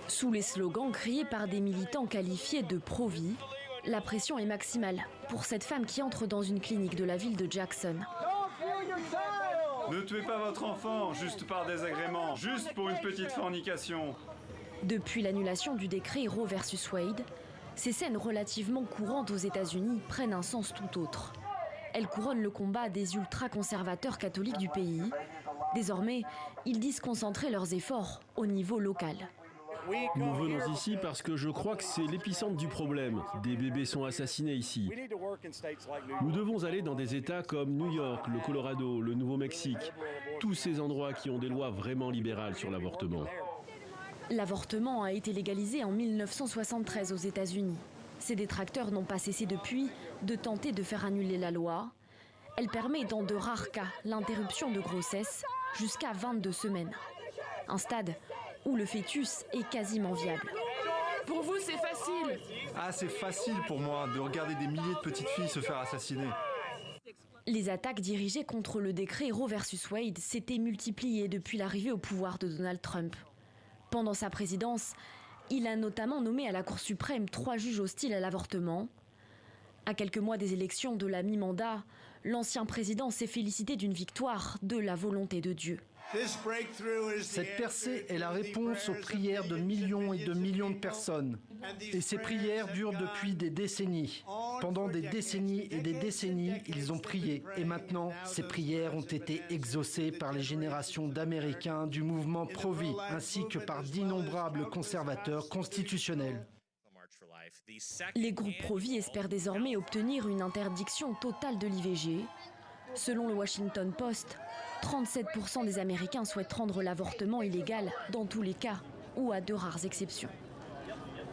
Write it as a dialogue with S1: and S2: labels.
S1: Sous les slogans criés par des militants qualifiés de pro-vie, la pression est maximale pour cette femme qui entre dans une clinique de la ville de Jackson.
S2: Ne tuez pas votre enfant juste par désagrément, juste pour une petite fornication.
S1: Depuis l'annulation du décret Roe versus Wade, ces scènes relativement courantes aux États-Unis prennent un sens tout autre. Elles couronnent le combat des ultra-conservateurs catholiques du pays. Désormais, ils disent concentrer leurs efforts au niveau local.
S3: Nous venons ici parce que je crois que c'est l'épicentre du problème. Des bébés sont assassinés ici. Nous devons aller dans des États comme New York, le Colorado, le Nouveau-Mexique. Tous ces endroits qui ont des lois vraiment libérales sur l'avortement.
S1: L'avortement a été légalisé en 1973 aux États-Unis. Ses détracteurs n'ont pas cessé depuis de tenter de faire annuler la loi. Elle permet dans de rares cas l'interruption de grossesse jusqu'à 22 semaines. Un stade où le fœtus est quasiment viable.
S4: Pour vous, c'est facile.
S5: Ah, c'est facile pour moi de regarder des milliers de petites filles se faire assassiner.
S1: Les attaques dirigées contre le décret Roe versus Wade s'étaient multipliées depuis l'arrivée au pouvoir de Donald Trump. Pendant sa présidence, il a notamment nommé à la Cour suprême 3 juges hostiles à l'avortement. À quelques mois des élections de la mi-mandat, l'ancien président s'est félicité d'une victoire de la volonté de Dieu.
S6: Cette percée est la réponse aux prières de millions et de millions de personnes. Et ces prières durent depuis des décennies. Pendant des décennies et des décennies, ils ont prié. Et maintenant, ces prières ont été exaucées par les générations d'Américains du mouvement pro-vie, ainsi que par d'innombrables conservateurs constitutionnels.
S1: Les groupes pro-vie espèrent désormais obtenir une interdiction totale de l'IVG. Selon le Washington Post, 37% des Américains souhaitent rendre l'avortement illégal dans tous les cas ou à de rares exceptions.